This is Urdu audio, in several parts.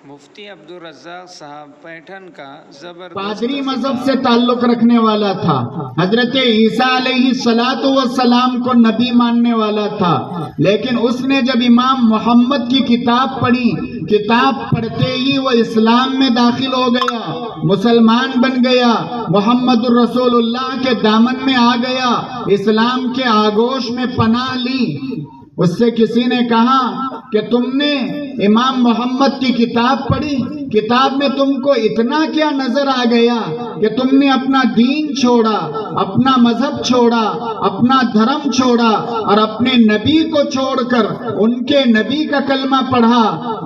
مفتی عبدالرزاق صاحب پیٹھن کا زبردست پادری مذہب سے تعلق رکھنے والا تھا. حضرت عیسیٰ علیہ السلام کو نبی ماننے والا تھا، لیکن اس نے جب امام محمد کی کتاب پڑھی، کتاب پڑھتے ہی وہ اسلام میں داخل ہو گیا، مسلمان بن گیا، محمد الرسول اللہ کے دامن میں آ گیا، اسلام کے آغوش میں پناہ لی. اس سے کسی نے کہا کہ تم نے امام محمد کی کتاب پڑھی، کتاب میں تم کو اتنا کیا نظر آ گیا کہ تم نے اپنا دین چھوڑا، اپنا مذہب چھوڑا، اپنا دھرم چھوڑا اور اپنے نبی کو چھوڑ کر ان کے نبی کا کلمہ پڑھا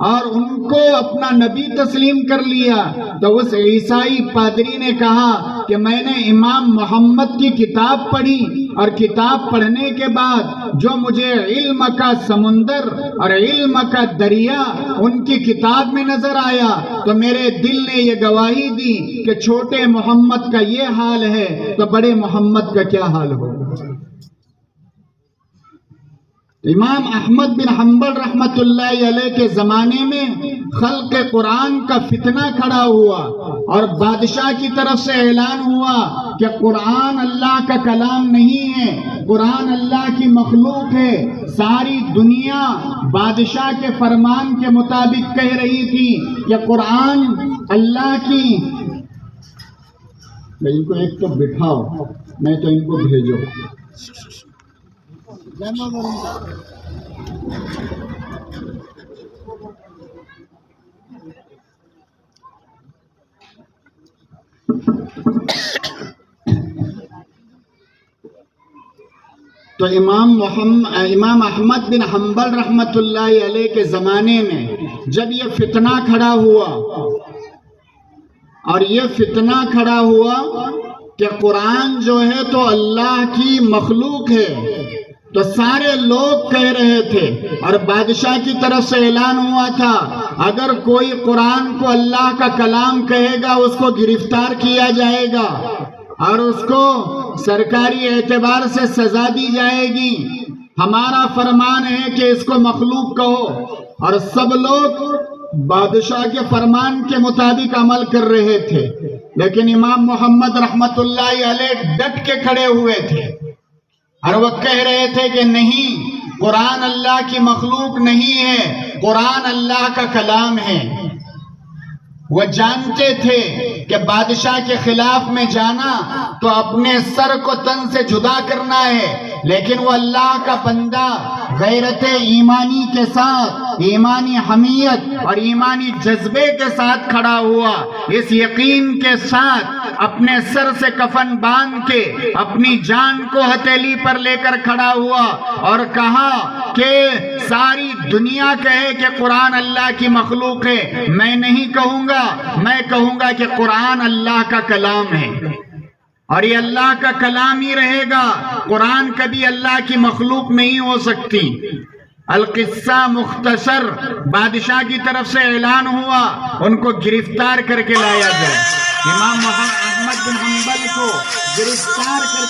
اور ان کو اپنا نبی تسلیم کر لیا. تو اس عیسائی پادری نے کہا کہ میں نے امام محمد کی کتاب پڑھی اور کتاب پڑھنے کے بعد جو مجھے علم کا سمندر اور علم کا دریا ان کی کتاب میں نظر آیا تو میرے دل نے یہ گواہی دی کہ چھوٹے محمد کا یہ حال ہے تو بڑے محمد کا کیا حال ہوگا. امام احمد بن حنبل رحمت اللہ علیہ کے زمانے میں خلق قرآن کا فتنہ کھڑا ہوا اور بادشاہ کی طرف سے اعلان ہوا کہ قرآن اللہ کا کلام نہیں ہے، قرآن اللہ کی مخلوق ہے. ساری دنیا بادشاہ کے فرمان کے مطابق کہہ رہی تھی کہ قرآن اللہ کی. ان کو ایک تو بٹھاؤ، نہیں تو ان کو بھیجو. تو امام احمد بن حنبل رحمت اللہ علیہ کے زمانے میں جب یہ فتنہ کھڑا ہوا اور یہ فتنہ کھڑا ہوا کہ قرآن جو ہے تو اللہ کی مخلوق ہے، تو سارے لوگ کہہ رہے تھے اور بادشاہ کی طرف سے اعلان ہوا تھا اگر کوئی قرآن کو اللہ کا کلام کہے گا اس کو گرفتار کیا جائے گا اور اس کو سرکاری اعتبار سے سزا دی جائے گی. ہمارا فرمان ہے کہ اس کو مخلوق کہو. اور سب لوگ بادشاہ کے فرمان کے مطابق عمل کر رہے تھے، لیکن امام محمد رحمت اللہ علیہ ڈٹ کے کھڑے ہوئے تھے اور وہ کہہ رہے تھے کہ نہیں، قرآن اللہ کی مخلوق نہیں ہے، قرآن اللہ کا کلام ہے. وہ جانتے تھے کہ بادشاہ کے خلاف میں جانا تو اپنے سر کو تن سے جدا کرنا ہے، لیکن وہ اللہ کا بندہ غیرت ایمانی کے ساتھ، ایمانی حمیت اور ایمانی جذبے کے ساتھ کھڑا ہوا، اس یقین کے ساتھ اپنے سر سے کفن باندھ کے اپنی جان کو ہتھیلی پر لے کر کھڑا ہوا اور کہا کہ ساری دنیا کہے کہ قرآن اللہ کی مخلوق ہے، میں نہیں کہوں گا، میں کہوں گا کہ قرآن اللہ کا کلام ہے اور یہ اللہ کا کلام ہی رہے گا. قرآن کبھی اللہ کی مخلوق نہیں ہو سکتی. القصہ مختصر، بادشاہ کی طرف سے اعلان ہوا ان کو گرفتار کر کے لایا جائے. امام احمد بن حنبل کو گرفتار کر